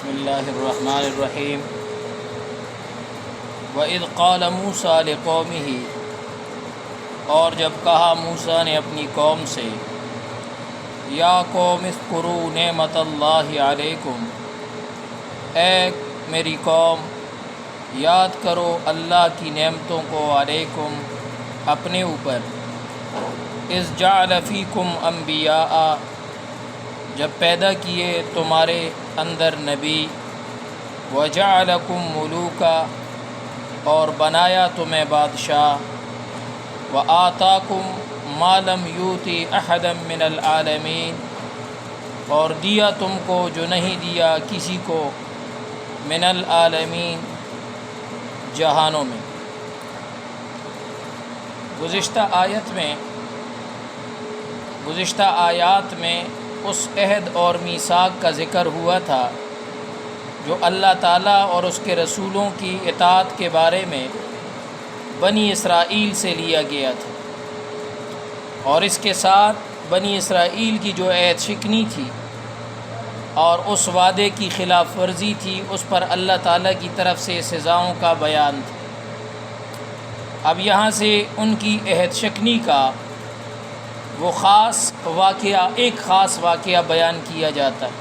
بسم اللہ الرحمن الرحیم وَإِذْ قَالَ مُوسَىٰ لِقَوْمِهِ، اور جب کہا موسیٰ نے اپنی قوم سے، یا قوم اذکروا نعمت اللہ علیکم، اے میری قوم یاد کرو اللہ کی نعمتوں کو، علیکم اپنے اوپر، اذ جعل فیکم انبیاء، جب پیدا کیے تمہارے اندر نبی، وجعلکم ملوکا، اور بنایا تمہیں بادشاہ، وآتاکم ما لم یؤتی احدا من العالمین، اور دیا تم کو جو نہیں دیا کسی کو من العالمین، جہانوں میں۔ گزشتہ آیات میں اس عہد اور میثاق کا ذکر ہوا تھا جو اللہ تعالیٰ اور اس کے رسولوں کی اطاعت کے بارے میں بنی اسرائیل سے لیا گیا تھا، اور اس کے ساتھ بنی اسرائیل کی جو عہد شکنی تھی اور اس وعدے کی خلاف ورزی تھی، اس پر اللہ تعالیٰ کی طرف سے سزاؤں کا بیان تھا۔ اب یہاں سے ان کی عہد شکنی کا وہ ایک خاص واقعہ بیان کیا جاتا ہے۔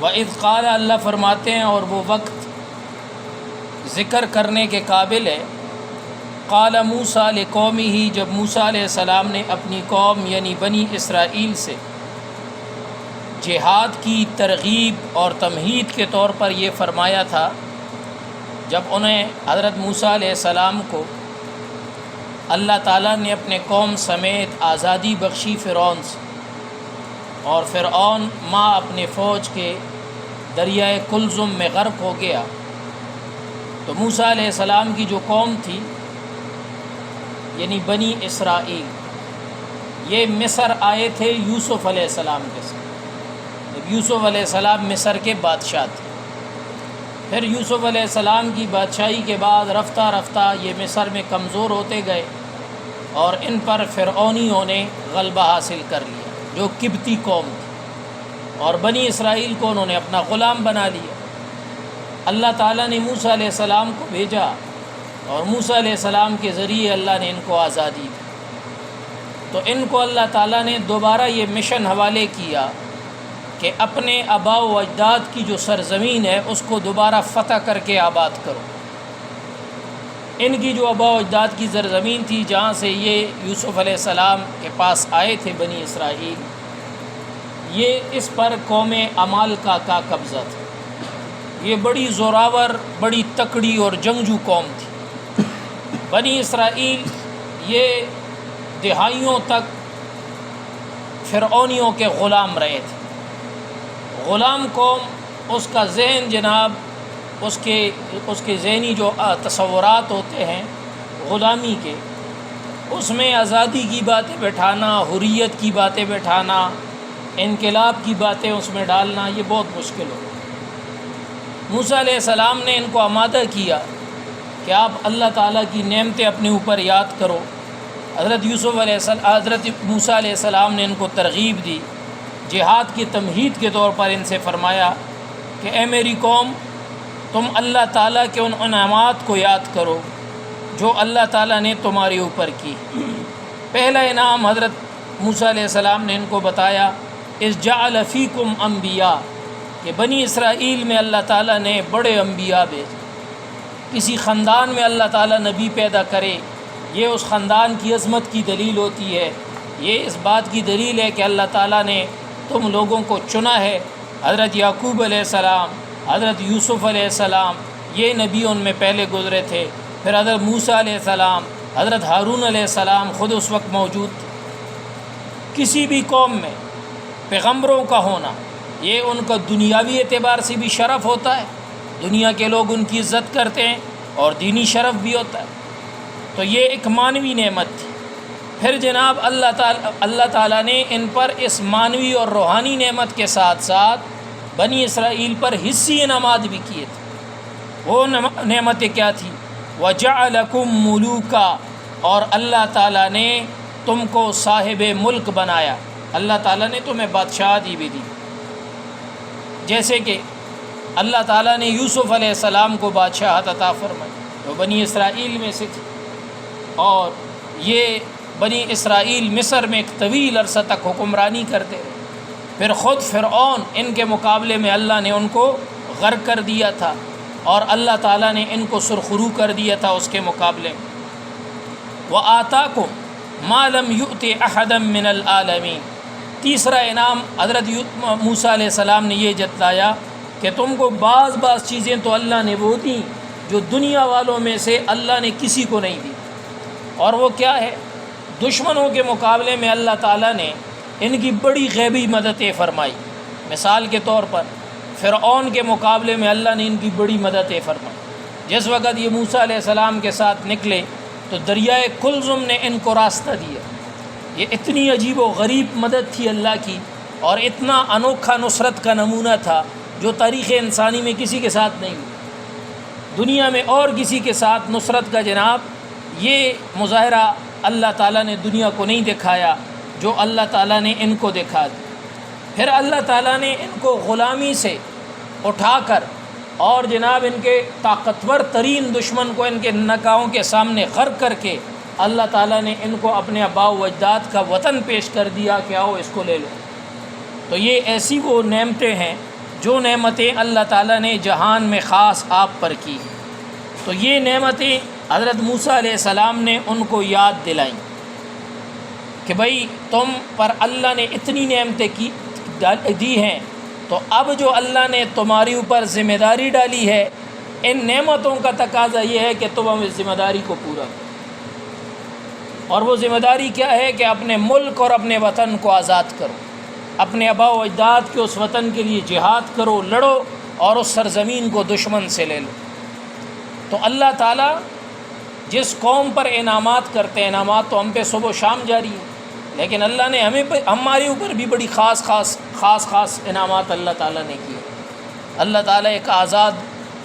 وَإِذْ قَالَ، اللہ فرماتے ہیں اور وہ وقت ذکر کرنے کے قابل ہے، قَالَ مُوسَىٰ لِقَوْمِهِ، جب موسیٰ علیہ السلام نے اپنی قوم یعنی بنی اسرائیل سے جہاد کی ترغیب اور تمہید کے طور پر یہ فرمایا تھا، جب انہیں حضرت موسیٰ علیہ السلام کو اللہ تعالیٰ نے اپنے قوم سمیت آزادی بخشی فرعون سے، اور فرعون ماں اپنے فوج کے دریائے کلزم میں غرق ہو گیا، تو موسیٰ علیہ السلام کی جو قوم تھی یعنی بنی اسرائیل، یہ مصر آئے تھے یوسف علیہ السلام کے ساتھ، جب یوسف علیہ السلام مصر کے بادشاہ تھے۔ پھر یوسف علیہ السلام کی بادشاہی کے بعد رفتہ رفتہ یہ مصر میں کمزور ہوتے گئے، اور ان پر فرعونیوں نے غلبہ حاصل کر لیا جو قبطی قوم تھی، اور بنی اسرائیل کو انہوں نے اپنا غلام بنا لیا۔ اللہ تعالیٰ نے موسیٰ علیہ السلام کو بھیجا، اور موسیٰ علیہ السلام کے ذریعے اللہ نے ان کو آزادی دی، تو ان کو اللہ تعالیٰ نے دوبارہ یہ مشن حوالے کیا کہ اپنے آباء و اجداد کی جو سرزمین ہے اس کو دوبارہ فتح کر کے آباد کرو۔ ان کی جو آباء و اجداد کی سرزمین تھی جہاں سے یہ یوسف علیہ السلام کے پاس آئے تھے بنی اسرائیل، یہ اس پر قوم عمالقہ کا قبضہ تھا۔ یہ بڑی زوراور، بڑی تکڑی اور جنگجو قوم تھی۔ بنی اسرائیل یہ دہائیوں تک فرعونیوں کے غلام رہے تھے۔ غلام قوم، اس کا ذہن جناب، اس کے ذہنی جو تصورات ہوتے ہیں غلامی کے، اس میں آزادی کی باتیں بٹھانا، حریت کی باتیں بٹھانا، انقلاب کی باتیں اس میں ڈالنا، یہ بہت مشکل ہو۔ موسیٰ علیہ السلام نے ان کو آمادہ کیا کہ آپ اللہ تعالیٰ کی نعمتیں اپنے اوپر یاد کرو۔ حضرت موسیٰ علیہ السلام نے ان کو ترغیب دی، جہاد کی تمہید کے طور پر ان سے فرمایا کہ اے میری قوم، تم اللہ تعالیٰ کے ان انعامات کو یاد کرو جو اللہ تعالیٰ نے تمہارے اوپر کی۔ پہلا انعام حضرت موسیٰ علیہ السلام نے ان کو بتایا، اذ جعل فیکم انبیاء، کہ بنی اسرائیل میں اللہ تعالیٰ نے بڑے انبیاء بھیجے۔ کسی خاندان میں اللہ تعالیٰ نبی پیدا کرے، یہ اس خاندان کی عظمت کی دلیل ہوتی ہے، یہ اس بات کی دلیل ہے کہ اللہ تعالیٰ نے تم لوگوں کو چنا ہے۔ حضرت یعقوب علیہ السلام، حضرت یوسف علیہ السلام، یہ نبی ان میں پہلے گزرے تھے۔ پھر حضرت موسیٰ علیہ السلام، حضرت ہارون علیہ السلام خود اس وقت موجود تھے۔ کسی بھی قوم میں پیغمبروں کا ہونا، یہ ان کا دنیاوی اعتبار سے بھی شرف ہوتا ہے، دنیا کے لوگ ان کی عزت کرتے ہیں، اور دینی شرف بھی ہوتا ہے، تو یہ ایک معنوی نعمت تھی۔ پھر جناب اللہ تعالیٰ نے ان پر اس معنوی اور روحانی نعمت کے ساتھ ساتھ بنی اسرائیل پر حصی انعامات بھی کیے تھے۔ وہ نعمتیں کیا تھی؟ وَجَعَلَكُمْ مُلُوكًا، اور اللہ تعالیٰ نے تم کو صاحب ملک بنایا، اللہ تعالیٰ نے تمہیں بادشاہت بھی دی۔ جیسے کہ اللہ تعالیٰ نے یوسف علیہ السلام کو بادشاہت عطا فرمائی، جو بنی اسرائیل میں سے تھی، اور یہ بنی اسرائیل مصر میں ایک طویل عرصہ تک حکمرانی کرتے رہے۔ پھر خود فرعون ان کے مقابلے میں اللہ نے ان کو غرق کر دیا تھا، اور اللہ تعالیٰ نے ان کو سرخرو کر دیا تھا اس کے مقابلے میں۔ وَآتَاكُمْ مَا لَمْ يُؤْتِ أَحَدًا مِّنَ الْعَالَمِينَ، تیسرا انعام حضرت موسیٰ علیہ السلام نے یہ جتلایا کہ تم کو بعض چیزیں تو اللہ نے وہ دیں جو دنیا والوں میں سے اللہ نے کسی کو نہیں دی، اور وہ کیا ہے؟ دشمنوں کے مقابلے میں اللہ تعالیٰ نے ان کی بڑی غیبی مددیں فرمائی۔ مثال کے طور پر فرعون کے مقابلے میں اللہ نے ان کی بڑی مددیں فرمائی۔ جس وقت یہ موسیٰ علیہ السلام کے ساتھ نکلے تو دریائے کلزم نے ان کو راستہ دیا۔ یہ اتنی عجیب و غریب مدد تھی اللہ کی، اور اتنا انوکھا نصرت کا نمونہ تھا جو تاریخ انسانی میں کسی کے ساتھ نہیں ہوئی۔ دنیا میں اور کسی کے ساتھ نصرت کا جناب یہ مظاہرہ اللہ تعالیٰ نے دنیا کو نہیں دکھایا جو اللہ تعالیٰ نے ان کو دکھا دی۔ پھر اللہ تعالیٰ نے ان کو غلامی سے اٹھا کر اور جناب ان کے طاقتور ترین دشمن کو ان کے نگاہوں کے سامنے غرق کر کے اللہ تعالیٰ نے ان کو اپنے آباء و اجداد کا وطن پیش کر دیا کہ آؤ اس کو لے لو۔ تو یہ ایسی وہ نعمتیں ہیں جو نعمتیں اللہ تعالیٰ نے جہان میں خاص آپ پر کی ہیں۔ تو یہ نعمتیں حضرت موسیٰ علیہ السلام نے ان کو یاد دلائیں کہ بھائی تم پر اللہ نے اتنی نعمتیں دی ہیں، تو اب جو اللہ نے تمہاری اوپر ذمہ داری ڈالی ہے، ان نعمتوں کا تقاضا یہ ہے کہ تم اس ذمہ داری کو پورا کرو۔ اور وہ ذمہ داری کیا ہے کہ اپنے ملک اور اپنے وطن کو آزاد کرو، اپنے آباء و اجداد کے اس وطن کے لیے جہاد کرو، لڑو، اور اس سرزمین کو دشمن سے لے لو۔ تو اللہ تعالیٰ جس قوم پر انعامات کرتے ہیں، انعامات تو ہم پہ صبح و شام جاری ہیں، لیکن اللہ نے ہمارے اوپر بھی بڑی خاص انعامات اللہ تعالیٰ نے کیے۔ اللہ تعالیٰ ایک آزاد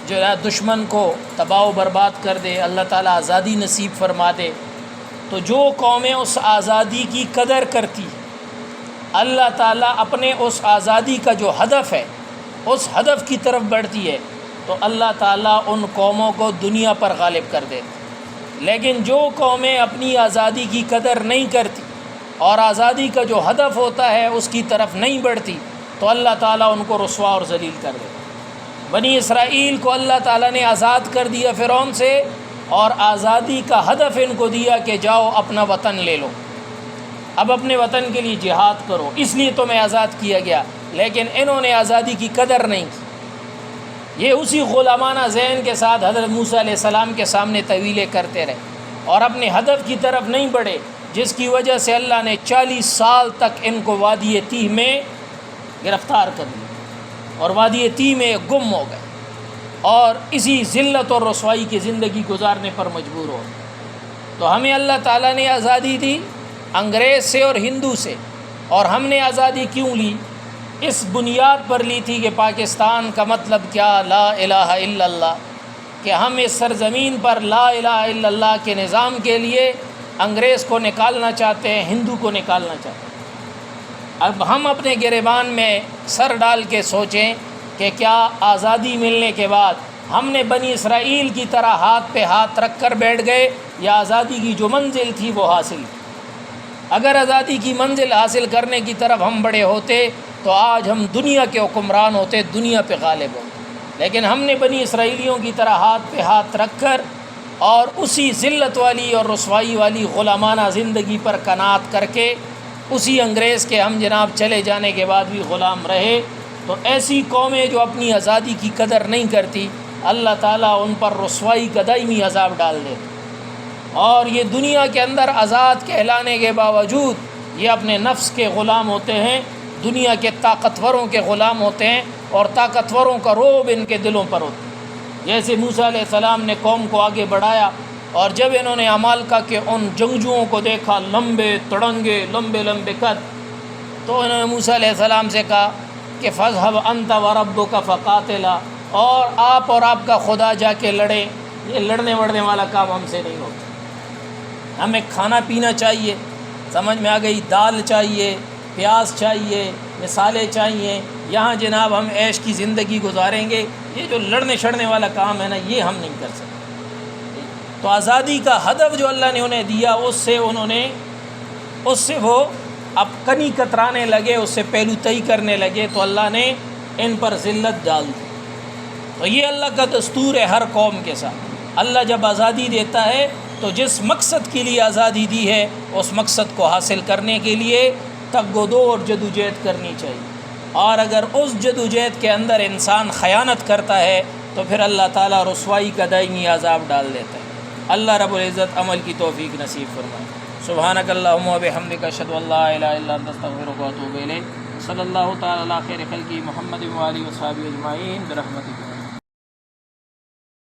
جو ہے دشمن کو تباہ و برباد کر دے، اللہ تعالیٰ آزادی نصیب فرما دے، تو جو قومیں اس آزادی کی قدر کرتی، اللہ تعالیٰ اپنے اس آزادی کا جو ہدف ہے اس ہدف کی طرف بڑھتی ہے، تو اللہ تعالیٰ ان قوموں کو دنیا پر غالب کر دیتے۔ لیکن جو قومیں اپنی آزادی کی قدر نہیں کرتی اور آزادی کا جو ہدف ہوتا ہے اس کی طرف نہیں بڑھتی، تو اللہ تعالیٰ ان کو رسوا اور ذلیل کر دیتا۔ بنی اسرائیل کو اللہ تعالیٰ نے آزاد کر دیا فرعون سے، اور آزادی کا ہدف ان کو دیا کہ جاؤ اپنا وطن لے لو، اب اپنے وطن کے لیے جہاد کرو، اس لیے تمہیں آزاد کیا گیا۔ لیکن انہوں نے آزادی کی قدر نہیں کی، یہ اسی غلامانہ ذہن کے ساتھ حضرت موسیٰ علیہ السلام کے سامنے طویلیں کرتے رہے اور اپنے ہدف کی طرف نہیں بڑھے، جس کی وجہ سے اللہ نے 40 سال تک ان کو وادی تیہ میں گرفتار کر لیا، اور وادی تیہ میں گم ہو گئے، اور اسی ذلت اور رسوائی کی زندگی گزارنے پر مجبور ہو۔ تو ہمیں اللہ تعالیٰ نے آزادی دی انگریز سے اور ہندو سے، اور ہم نے آزادی کیوں لی؟ اس بنیاد پر لی تھی کہ پاکستان کا مطلب کیا؟ لا الہ الا اللہ، کہ ہم اس سرزمین پر لا الہ الا اللہ کے نظام کے لیے انگریز کو نکالنا چاہتے ہیں، ہندو کو نکالنا چاہتے ہیں۔ اب ہم اپنے گریبان میں سر ڈال کے سوچیں کہ کیا آزادی ملنے کے بعد ہم نے بنی اسرائیل کی طرح ہاتھ پہ ہاتھ رکھ کر بیٹھ گئے، یا آزادی کی جو منزل تھی وہ حاصل کی؟ اگر آزادی کی منزل حاصل کرنے کی طرف ہم بڑے ہوتے تو آج ہم دنیا کے حکمران ہوتے، دنیا پہ غالب ہوتے۔ لیکن ہم نے بنی اسرائیلیوں کی طرح ہاتھ پہ ہاتھ رکھ کر اور اسی ذلت والی اور رسوائی والی غلامانہ زندگی پر قناعت کر کے اسی انگریز کے ہم جناب چلے جانے کے بعد بھی غلام رہے۔ تو ایسی قومیں جو اپنی آزادی کی قدر نہیں کرتی، اللہ تعالیٰ ان پر رسوائی کا دائمی عذاب ڈال دیتے، اور یہ دنیا کے اندر آزاد کہلانے کے باوجود یہ اپنے نفس کے غلام ہوتے ہیں، دنیا کے طاقتوروں کے غلام ہوتے ہیں، اور طاقتوروں کا رعب ان کے دلوں پر ہوتا ہے۔ جیسے موسیٰ علیہ السلام نے قوم کو آگے بڑھایا، اور جب انہوں نے عمالقہ کے ان جنگجوؤں کو دیکھا، لمبے تڑنگے، لمبے لمبے قد، تو انہوں نے موسیٰ علیہ السلام سے کہا کہ فَاذْهَبْ أَنْتَ وَرَبُّكَ فَقَاتِلَا، اور آپ کا خدا جا کے لڑیں، یہ لڑنے وڑنے والا کام ہم سے نہیں ہوتا۔ ہمیں کھانا پینا چاہیے، سمجھ میں آ گئی، دال چاہیے، پیاز چاہیے، مثالیں چاہیے، یہاں جناب ہم عیش کی زندگی گزاریں گے، یہ جو لڑنے شڑنے والا کام ہے نا یہ ہم نہیں کر سکتے۔ تو آزادی کا ہدف جو اللہ نے انہیں دیا اس سے وہ اب کنی کترانے لگے، اس سے پہلو تئی کرنے لگے، تو اللہ نے ان پر ذلت ڈال دی۔ تو یہ اللہ کا دستور ہے ہر قوم کے ساتھ۔ اللہ جب آزادی دیتا ہے تو جس مقصد کے لیے آزادی دی ہے اس مقصد کو حاصل کرنے کے لیے تگ و دو اور جدوجہد کرنی چاہیے، اور اگر اس جدوجہد کے اندر انسان خیانت کرتا ہے تو پھر اللہ تعالیٰ رسوائی کا دائمی عذاب ڈال دیتا ہے۔ اللہ رب العزت عمل کی توفیق نصیب فرمائے۔ سبحانک اللہم و بحمدک، اشہد ان لا الہ الا انت، استغفرک و اتوب الیک۔ صلی اللہ تعالی علی خیر خلقہ محمد و آلہ و صحبہ اجمعین برحمتک۔